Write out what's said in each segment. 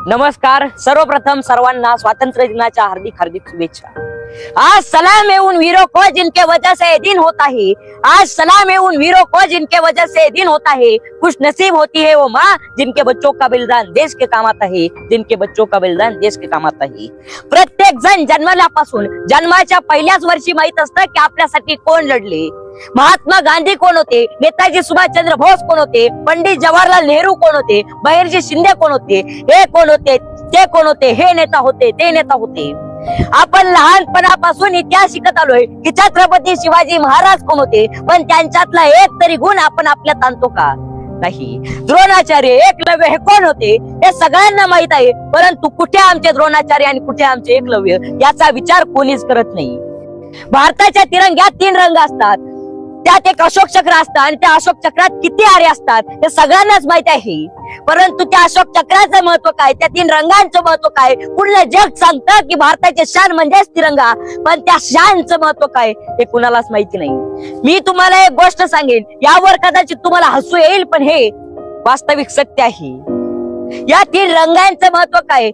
नमस्कार. सर्वप्रथम सर्वांना स्वातंत्र्य दिनाच्या हार्दिक हार्दिक शुभेच्छा. आज सलाम है उन वीरों को जिनके वजह से दिन होता है. आज सलाम है उन वीरों को जिनके वजह से दिन होता है. खुश नसीब होती है वो माँ जिनके बच्चों का बलिदान देश के काम आता है. जिनके बच्चों का बलिदान देश के काम आता है. प्रत्येक जण जन्मल्यापासून जन्माच्या पहिल्याच वर्षी माहित असतं की आपल्यासाठी कोण लढले. महात्मा गांधी कोण होते, नेताजी सुभाषचंद्र बोस कोण होते, पंडित जवाहरलाल नेहरू कोण होते, बहिर्जी शिंदे कोण होते, हे कोण होते, ते कोण होते, हे नेता होते, ते नेता होते. आपण लहानपणापासून इतिहास शिकत आलोय की छत्रपती शिवाजी महाराज कोण होते, पण त्यांच्यातला एक तरी गुण आपण आपल्यात आणतो का? नाही. द्रोणाचार्य एकलव्य हे कोण होते हे सगळ्यांना माहित आहे, परंतु कुठे आमचे द्रोणाचार्य आणि कुठे आमचे एकलव्य याचा विचार कोणीच करत नाही. भारताच्या तिरंग्यात 3 रंग असतात, त्यात एक अशोक चक्र असतं आणि त्या अशोक चक्रात किती आरे असतात हे सगळ्यांनाच माहित आहे. परंतु त्या अशोक चक्राचं महत्व काय, त्या 3 रंगांचं महत्व काय, पूर्ण जग सांगतं की भारताचे शान म्हणजेच तिरंगा, पण त्या शानचं महत्व काय हे कुणालाच माहिती नाही. मी तुम्हाला एक गोष्ट सांगेन, यावर कदाचित तुम्हाला हसू येईल, पण हे वास्तविक सत्य आहे. या 3 रंगांचं महत्व काय,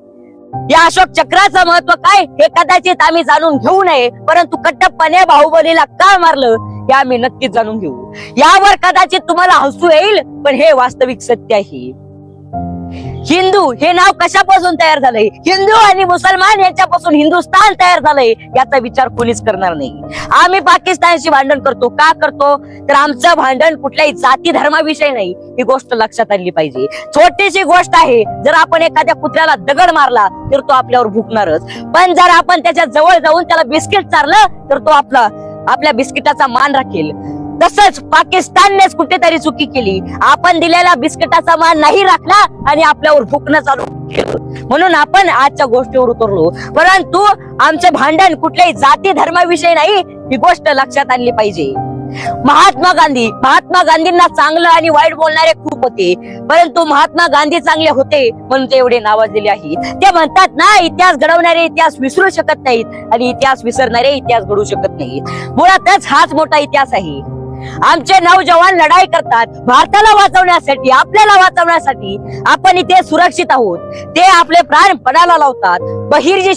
या अशोक चक्राचं महत्व काय हे कदाचित आम्ही जाणून घेऊ नये, परंतु कट्टप्पाने बाहुबलीला का मारलं हे आम्ही नक्कीच जाणून घेऊ. यावर कदाचित तुम्हाला हसू येईल, पण हे वास्तविक सत्य आहे. हिंदू हे नाव कशापासून तयार झालंय, हिंदू आणि मुसलमान यांच्यापासून हिंदुस्थान तयार झालंय याचा विचार कोणीच करणार नाही. आम्ही पाकिस्तानशी भांडण करतो, का करतो तर आमचं भांडण कुठल्याही जाती धर्माविषयी नाही, ही गोष्ट लक्षात आणली पाहिजे. छोटीशी गोष्ट आहे, जर आपण एखाद्या कुत्र्याला दगड मारला तर तो आपल्यावर भुकणारच, पण जर आपण त्याच्या जवळ जाऊन त्याला बिस्किट चारलं तर तो आपल्या बिस्किटाचा मान राखेल. तसंच पाकिस्ताननेच कुठेतरी चुकी केली, आपण दिलेल्या बिस्किटाचा मान नाही राखला आणि आपल्यावर भुकणं चालू केलं, म्हणून आपण आजच्या गोष्टीवर उतरलो. परंतु आमचे भांडण कुठल्याही जाती धर्माविषयी नाही, ही गोष्ट लक्षात आणली पाहिजे. महात्मा गांधींना चांगलं आणि वाईट बोलणारे खूप होते, परंतु महात्मा गांधी चांगले होते म्हणून ते एवढे नावाजलेले आहे. ते म्हणतात ना, इतिहास घडवणारे इतिहास विसरू शकत नाहीत आणि इतिहास विसरणारे इतिहास घडवू शकत नाहीत. मुळातच हाच मोठा इतिहास आहे. आमचे नौजवान लढाई करतात भारताला वाचवण्यासाठी, आपल्याला वाचवण्यासाठी. आपण इथे सुरक्षित आहोत, ते आपले प्राण पणाला लावतात. बहिर्जी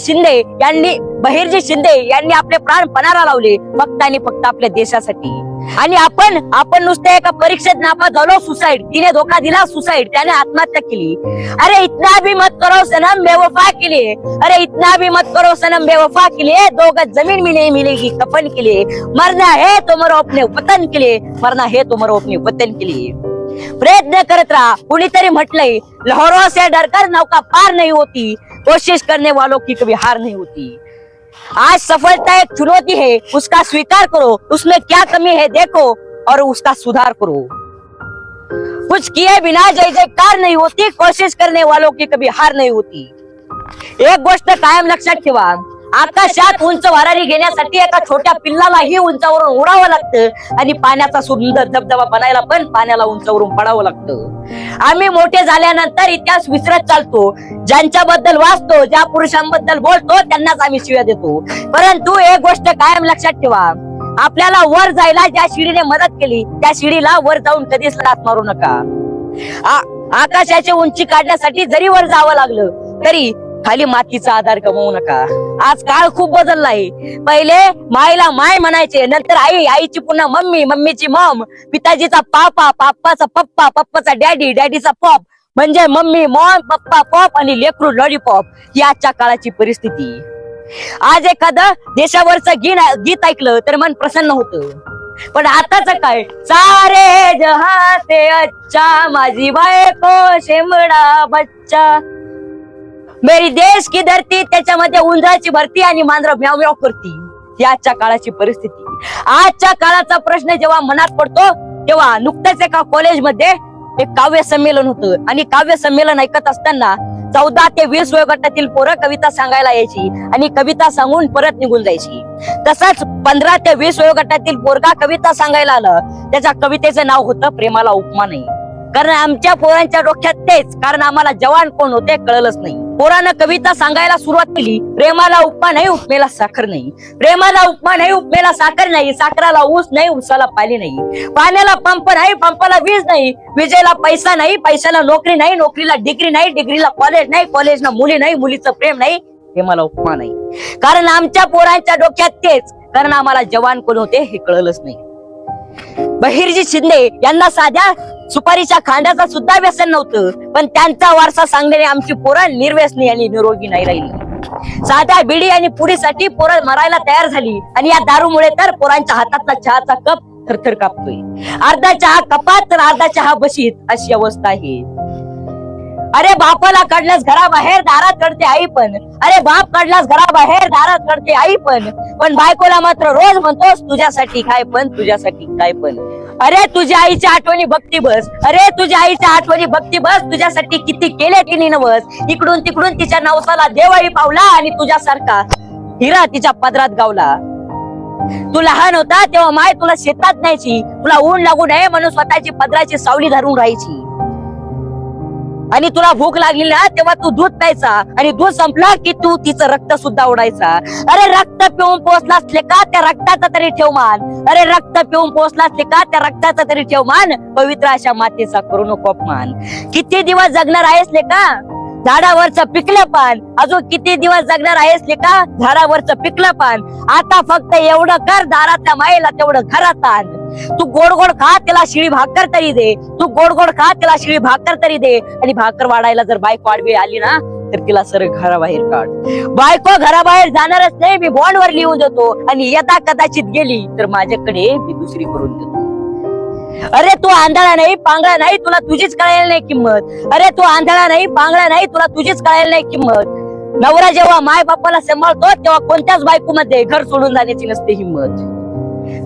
शिंदे यांनी आपले प्राण पणाला लावले फक्त आणि फक्त आपल्या देशासाठी. आणि आपण नुसते एका परीक्षेत नापास झालो, सुसाईड, तिने धोका दिला, सुसाईड, त्याने आत्महत्या केली. अरे इतना भी मत करो सनम बेवफा के लिए, अरे इतना भी मत करो सनम बेवफा के लिए, 2 गज जमीन भी नहीं मिलेगी कफन के लिए, मरना है तो मरो अपने वतन के लिए, मरना है तो मरो अपने वतन के लिए. प्रयत्न करत राहा. कुणीतरी म्हटलंय, लहरों से डरकर नौका पार नहीं होती, कोशिश करने वालों की कभी हार नहीं होती. आज सफलता एक चुनौती है, उसका स्वीकार करो, उसमें क्या कमी है देखो और उसका सुधार करो. कुछ किए बिना जय जयकार नहीं होती, कोशिश करने वालों की कभी हार नहीं होती. एक गोष्ट कायम लक्षात ठेवा, आकाशात उंच भरारी घेण्यासाठी एका छोट्या पिल्लालाही उंचावरून उडावं लागतं आणि पाण्याचा सुंदर धबधबा बनायला पण पाण्याला उंचावरून पडावं लागतं. आम्ही मोठे झाल्यानंतर इतिहास विसरत चालतो. ज्यांच्याबद्दल वाचतो, ज्या पुरुषांबद्दल बोलतो त्यांनाच आम्ही शिव्या देतो. परंतु एक गोष्ट कायम लक्षात ठेवा, आपल्याला वर जायला ज्या शिडीने मदत केली त्या शिडीला वर जाऊन कधीच लाथ मारू नका. आकाशाची उंची काढण्यासाठी जरी वर जावं लागलं तरी खाली मातीचा आधार गमावू नका. आज काळ खूप बदललाय. पहिले मायला माय म्हणायचे, नंतर आई, आईची पुन्हा मम्मी, मम्मीची मॉम, पिताजीचा पापा, पापाचा पप्पा, पप्पाचा डॅडी, डॅडीचा पॉप, म्हणजे मम्मी, मॉम, पप्पा, पॉप आणि लेकरू लॉलीपॉप. ही आजच्या काळाची परिस्थिती. आज एखादं देशावरचं गीत ऐकलं तर मन प्रसन्न होतं, पण आताच काय, सारे जहां से अच्छा, माझी बायको शेंबडा बच्चा, मेरी देश की धरती, त्याच्यामध्ये उंदराची भरती आणि मांजर म्याव म्याव करती. ही आजच्या काळाची परिस्थिती. आजच्या काळाचा प्रश्न जेव्हा मनात पडतो तेव्हा नुकतंच एका कॉलेजमध्ये एक काव्य संमेलन होतं आणि काव्य संमेलन ऐकत असताना 14 ते 20 वयोगटातील पोरं कविता सांगायला यायची आणि कविता सांगून परत निघून जायची. तसाच 15 ते 20 वयोगटातील पोरगा कविता सांगायला आलं. त्याच्या कवितेचं नाव होतं प्रेमाला उपमा नाही. कारण आमच्या पोरांच्या डोक्यात तेच, कारण आम्हाला जवान कोण होते कळलंच नाही. पोरानं कविता सांगायला सुरुवात केली, प्रेमाला उपमा नाही उपमेला साखर नाही, प्रेमाला उपमा नाही उपमेला साखर नाही, साखराला ऊस नाही ऊसाला पाणी नाही, पाण्याला पंप नाही पंपाला वीज नाही, विजेला पैसा नाही पैशाला नोकरी नाही, नोकरीला डिग्री नाही डिग्रीला कॉलेज नाही, कॉलेजला मुली नाही मुलीचं प्रेम नाही, प्रेमाला उपमा नाही. कारण आमच्या पोरांच्या डोक्यात तेच, कारण आम्हाला जवान कोण होते हे कळलंच नाही. बहिर्जी शिंदे यांना साध्या सुपारीच्या खांड्याचा सुद्धा व्यसन नव्हतं, पण त्यांचा वारसा सांगणारी आमची पोरं निर्व्यसनी आणि निरोगी नाही राहिली. साध्या बिडी आणि पुडीसाठी पोरं मरायला तयार झाली, आणि या दारूमुळे तर पोरांच्या हातातला चहाचा कप थरथर कापतोय. अर्धा चहा कपात तर अर्धा चहा बशीत, अशी अवस्था आहे. अरे बापाला काढल्यास घराबाहेर दारात काढते आई पण, अरे बाप काढलास घराबाहेर दारात काढते आई पण बायकोला मात्र रोज म्हणतोस तुझ्यासाठी काय पण तुझ्यासाठी काय पण. अरे तुझ्या आईच्या आठवणी भक्ती बस, अरे तुझ्या आईच्या आठवणी भक्ती बस, तुझ्यासाठी किती केले तिने नवस. इकडून तिकडून तिच्या नवसाला देवाई पावला, आणि तुझ्यासारखा हिरा तिच्या पदरात गावला. तू लहान होता तेव्हा माय तुला शेतात न्यायची, तुला ऊन लागू नये म्हणून स्वतःची पदराची सावली धरून राहायची. आणि तुला भूक लागली ना तेव्हा तू दूध प्यायचा, आणि दूध संपला की तू तिचं रक्त सुद्धा ओढायचा. अरे रक्त पिऊन पोचलास लेका त्या रक्ताचा तरी ठेव मान, अरे रक्त पिऊन पोचलास लेका त्या रक्ताचा तरी ठेव मान, पवित्र अशा मातेचा करू नको अपमान. किती दिवस जगणार आहेस लेका झाडावरचं पिकलं पान, अजून किती दिवस जगणार आहेस लेका झाडावरचं पिकलं पान. आता फक्त एवढं कर, दारातल्या मायेला तेवढं घरात आण. तू गोड गोड खा त्याला शिळी भाकर तरी दे, तू गोड गोड खा त्याला शिळी भाकर तरी दे, आणि भाकर वाढायला जर बायको आडवी आली ना तर तिला सरळ घराबाहेर काढ. बायको घराबाहेर जाणारच नाही मी बॉन्डवर लिहून देतो, आणि यदा कदाचित गेली तर माझ्याकडे मी दुसरी करून देतो. अरे तू आंधळा नाही पांगळा नाही तुला तुझीच कळायला नाही किंमत, अरे तू आंधळा नाही पांगळा नाही तुला तुझीच कळायला नाही किंमत. नवरा जेव्हा माय बापाला सांभाळतो तेव्हा कोणत्याच बायकोमध्ये घर सोडून जाण्याची नसते हिंमत.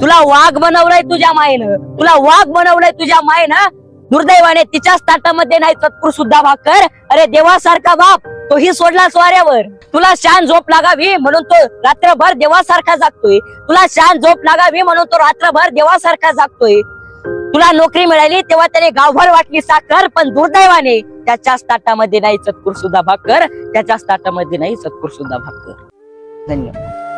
तुला वाघ बनवलंय तुझ्या मायेनं, तुला वाघ बनवलंय तुझ्या मायेनं, दुर्दैवाने तिच्याच ताटामध्ये नाही चतकुर सुद्धा भाकर. अरे देवासारखा बाप तोही सोडला स्वाऱ्यावर, तुला शान झोप लागावी म्हणून तो रात्रभर देवासारखा जागतोय, तुला शान झोप लागावी म्हणून तो रात्रभर देवासारखा जागतोय. तुला नोकरी मिळाली तेव्हा त्याने गावभर वाटली साखर, पण दुर्दैवाने त्याच्याच ताटामध्ये नाही चतकुर सुद्धा भाकर, त्याच्याच ताटामध्ये नाही चतकुर सुद्धा भाकर. धन्यवाद.